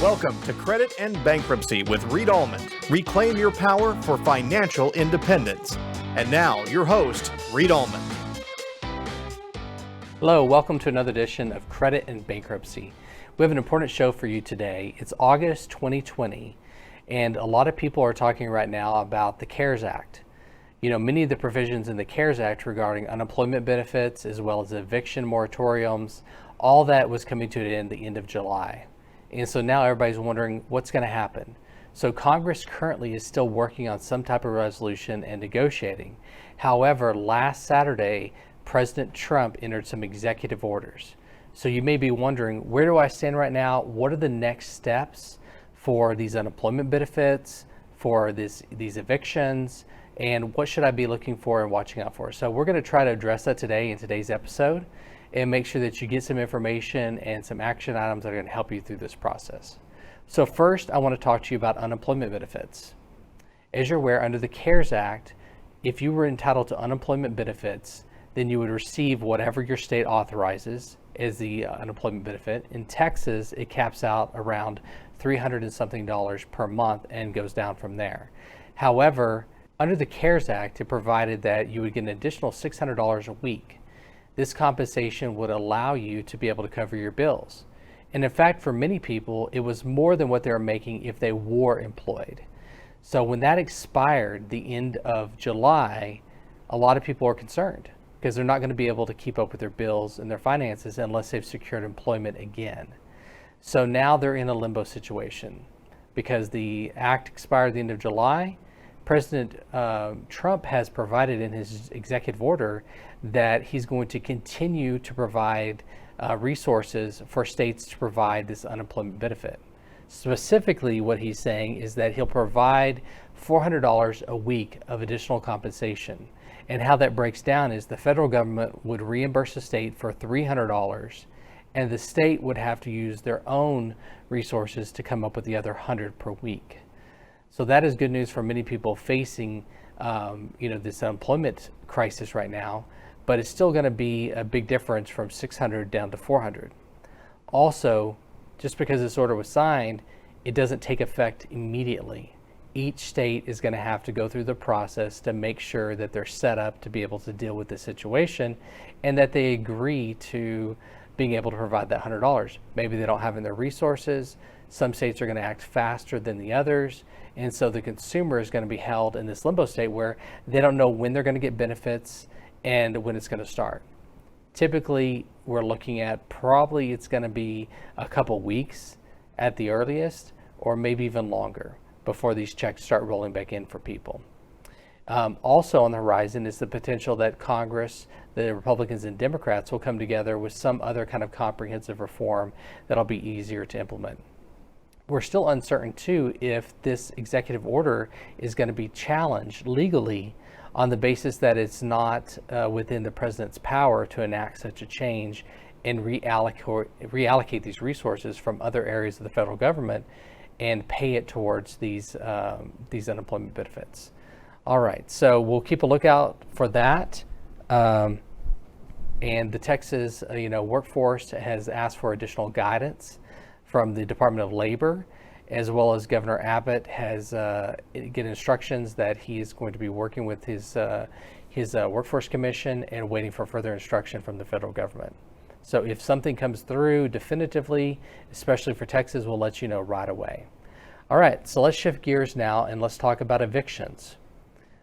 Welcome to Credit and Bankruptcy with Reed Allmand. Reclaim your power for financial independence. And now, your host, Reed Allmand. Hello, welcome to another edition of Credit and Bankruptcy. We have an important show for you today. It's August 2020, and a lot of people are talking right now about the CARES Act. You know, many of the provisions in the CARES Act regarding unemployment benefits as well as eviction moratoriums, all that was coming to an end at the end of July. And so now everybody's wondering what's going to happen. So Congress currently is still working on some type of resolution and negotiating. However, last Saturday, President Trump entered some executive orders. So you may be wondering, where do I stand right now? What are the next steps for these unemployment benefits, for these evictions, and what should I be looking for and watching out for? So we're going to try to address that today in today's episode, and make sure that you get some information and some action items that are going to help you through this process. So first, I want to talk to you about unemployment benefits. As you're aware, under the CARES Act, if you were entitled to unemployment benefits, then you would receive whatever your state authorizes as the unemployment benefit. In Texas, it caps out around $300 and something per month and goes down from there. However, under the CARES Act, it provided that you would get an additional $600 a week. This compensation would allow you to be able to cover your bills. And in fact, for many people, it was more than what they were making if they were employed. So when that expired the end of July, a lot of people are concerned because they're not going to be able to keep up with their bills and their finances unless they've secured employment again. So now they're in a limbo situation because the act expired at the end of July. President Trump has provided in his executive order that he's going to continue to provide resources for states to provide this unemployment benefit. Specifically, what he's saying is that he'll provide $400 a week of additional compensation. And how that breaks down is the federal government would reimburse the state for $300, and the state would have to use their own resources to come up with the other $100 per week. So that is good news for many people facing, this unemployment crisis right now, but it's still going to be a big difference from $600 down to $400. Also, just because this order was signed, it doesn't take effect immediately. Each state is going to have to go through the process to make sure that they're set up to be able to deal with this situation and that they agree to being able to provide that $100. Maybe they don't have in their resources. Some states are going to act faster than the others. And so the consumer is going to be held in this limbo state where they don't know when they're going to get benefits and when it's going to start. Typically, we're looking at probably it's going to be a couple weeks at the earliest, or maybe even longer before these checks start rolling back in for people. Also on the horizon is the potential that Congress, the Republicans and Democrats, will come together with some other kind of comprehensive reform that'll be easier to implement. We're still uncertain too if this executive order is going to be challenged legally on the basis that it's not within the president's power to enact such a change and reallocate these resources from other areas of the federal government and pay it towards these unemployment benefits. All right, so we'll keep a lookout for that. And the Texas workforce has asked for additional guidance from the Department of Labor, as well as Governor Abbott has get instructions that he is going to be working with his Workforce Commission and waiting for further instruction from the federal government. So if something comes through definitively, especially for Texas, we'll let you know right away. All right, so let's shift gears now and let's talk about evictions.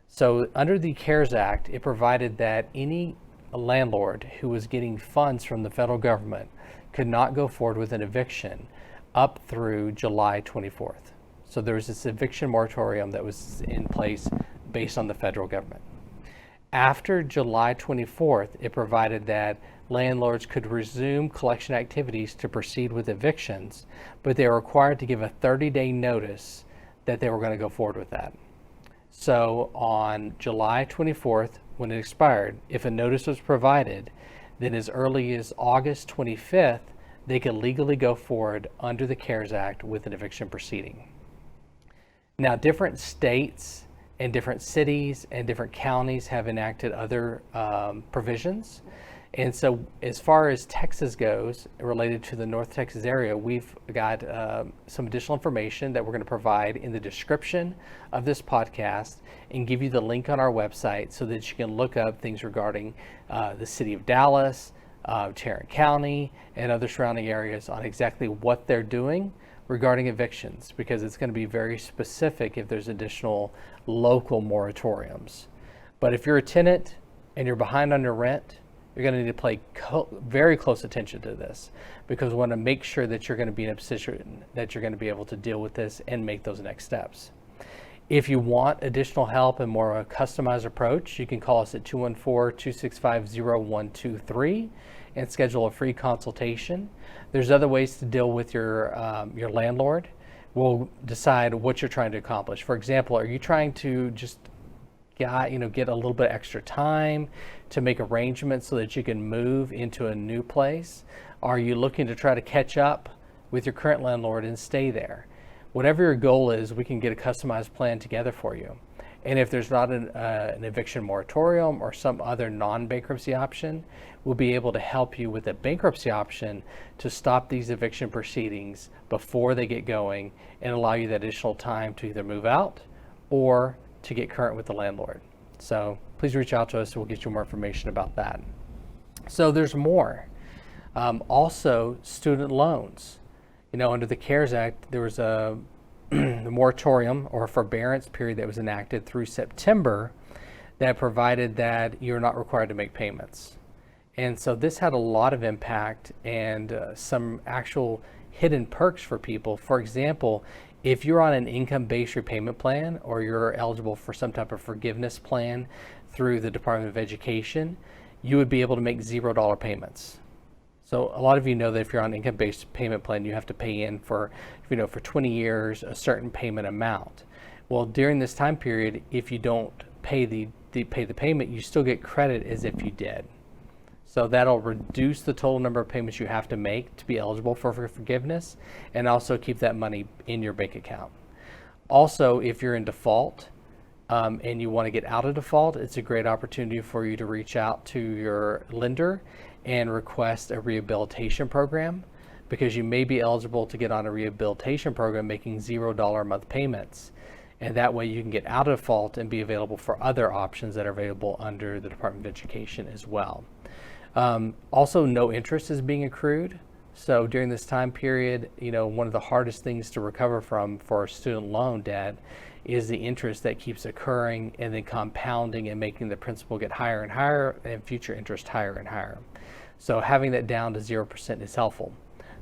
So under the CARES Act, it provided that any landlord who was getting funds from the federal government could not go forward with an eviction up through July 24th. So there was this eviction moratorium that was in place based on the federal government. After July 24th, it provided that landlords could resume collection activities to proceed with evictions, but they were required to give a 30-day notice that they were going to go forward with that. So on July 24th, when it expired, if a notice was provided, then as early as August 25th, they could legally go forward under the CARES Act with an eviction proceeding. Now, different states and different cities and different counties have enacted other provisions. And so as far as Texas goes, related to the North Texas area, we've got some additional information that we're going to provide in the description of this podcast and give you the link on our website so that you can look up things regarding the city of Dallas, Tarrant County, and other surrounding areas on exactly what they're doing regarding evictions, because it's going to be very specific if there's additional local moratoriums. But if you're a tenant and you're behind on your rent, you're going to need to pay very close attention to this, because we want to make sure that you're going to be in a position that you're going to be able to deal with this and make those next steps. If you want additional help and more of a customized approach, you can call us at 214-265-0123 and schedule a free consultation. There's other ways to deal with your landlord. We'll decide what you're trying to accomplish. For example, are you trying to just get a little bit extra time to make arrangements so that you can move into a new place? Are you looking to try to catch up with your current landlord and stay there? Whatever your goal is, we can get a customized plan together for you. And if there's not an eviction moratorium or some other non-bankruptcy option, we'll be able to help you with a bankruptcy option to stop these eviction proceedings before they get going and allow you that additional time to either move out or to get current with the landlord. So please reach out to us and we'll get you more information about that. So there's more. Also, student loans. Under the CARES Act, there was a moratorium or a forbearance period that was enacted through September that provided that you're not required to make payments. And so this had a lot of impact and some actual hidden perks for people. For example, if you're on an income-based repayment plan or you're eligible for some type of forgiveness plan through the Department of Education, you would be able to make $0 payments. So a lot of you know that if you're on an income-based payment plan, you have to pay in for 20 years a certain payment amount. Well, during this time period, if you don't pay the payment, you still get credit as if you did. So that'll reduce the total number of payments you have to make to be eligible for forgiveness, and also keep that money in your bank account. Also, if you're in default and you want to get out of default, it's a great opportunity for you to reach out to your lender and request a rehabilitation program, because you may be eligible to get on a rehabilitation program making $0 a month payments. And that way you can get out of default and be available for other options that are available under the Department of Education as well. Also, no interest is being accrued. So during this time period, one of the hardest things to recover from for student loan debt is the interest that keeps occurring and then compounding and making the principal get higher and higher and future interest higher and higher. So having that down to 0% is helpful.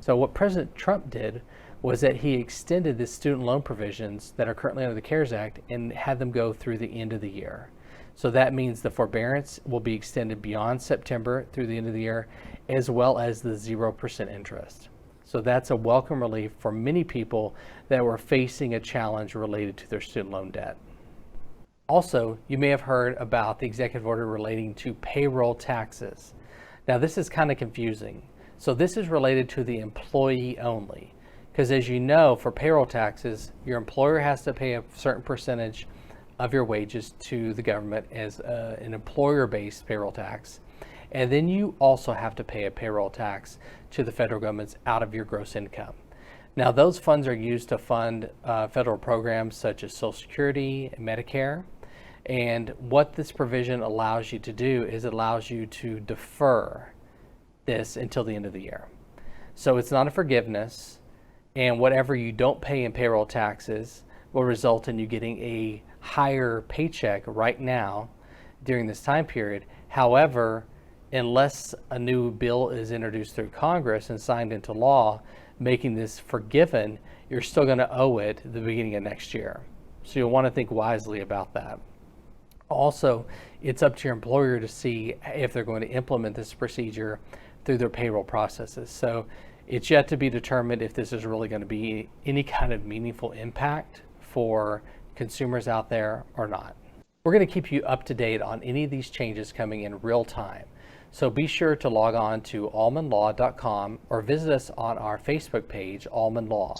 So what President Trump did was that he extended the student loan provisions that are currently under the CARES Act and had them go through the end of the year. So that means the forbearance will be extended beyond September through the end of the year, as well as the 0% interest. So that's a welcome relief for many people that were facing a challenge related to their student loan debt. Also, you may have heard about the executive order relating to payroll taxes. Now, this is kind of confusing. So this is related to the employee only, because as you know, for payroll taxes, your employer has to pay a certain percentage of your wages to the government as an employer-based payroll tax. And then you also have to pay a payroll tax to the federal government out of your gross income. Now, those funds are used to fund federal programs such as Social Security and Medicare. And what this provision allows you to do is it allows you to defer this until the end of the year. So it's not a forgiveness, and whatever you don't pay in payroll taxes will result in you getting a higher paycheck right now during this time period. However, unless a new bill is introduced through Congress and signed into law, making this forgiven, you're still going to owe it at the beginning of next year. So you'll want to think wisely about that. Also, it's up to your employer to see if they're going to implement this procedure through their payroll processes. So it's yet to be determined if this is really going to be any kind of meaningful impact for consumers out there or not. We're going to keep you up to date on any of these changes coming in real time. So be sure to log on to allmandlaw.com or visit us on our Facebook page, Allmand Law.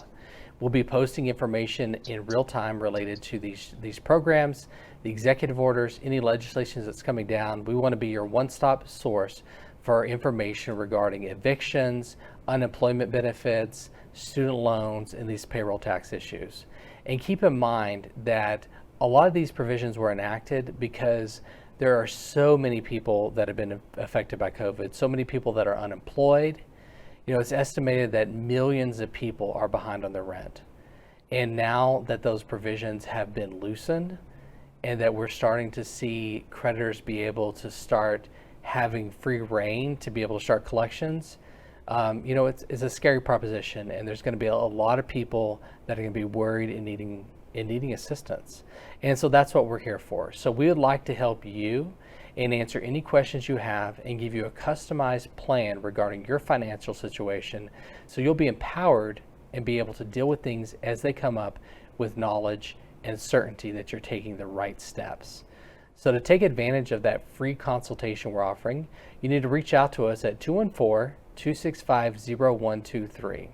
We'll be posting information in real time related to these programs, the executive orders, any legislation that's coming down. We want to be your one-stop source for information regarding evictions, unemployment benefits, student loans, and these payroll tax issues. And keep in mind that a lot of these provisions were enacted because there are so many people that have been affected by COVID, so many people that are unemployed. It's estimated that millions of people are behind on their rent. And now that those provisions have been loosened and that we're starting to see creditors be able to start having free reign to be able to start collections, it's a scary proposition, and there's going to be a lot of people that are going to be worried and needing assistance. And so that's what we're here for. So we would like to help you and answer any questions you have and give you a customized plan regarding your financial situation so you'll be empowered and be able to deal with things as they come up with knowledge and certainty that you're taking the right steps. So to take advantage of that free consultation we're offering, you need to reach out to us at 214-265-0123.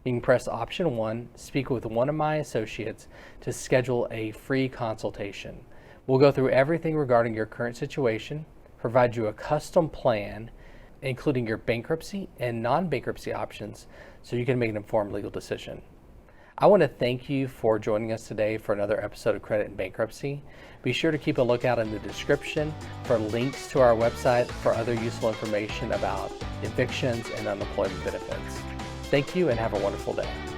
You can press option 1, speak with one of my associates to schedule a free consultation. We'll go through everything regarding your current situation, provide you a custom plan, including your bankruptcy and non-bankruptcy options, so you can make an informed legal decision. I want to thank you for joining us today for another episode of Credit and Bankruptcy. Be sure to keep a lookout in the description for links to our website for other useful information about evictions and unemployment benefits. Thank you and have a wonderful day.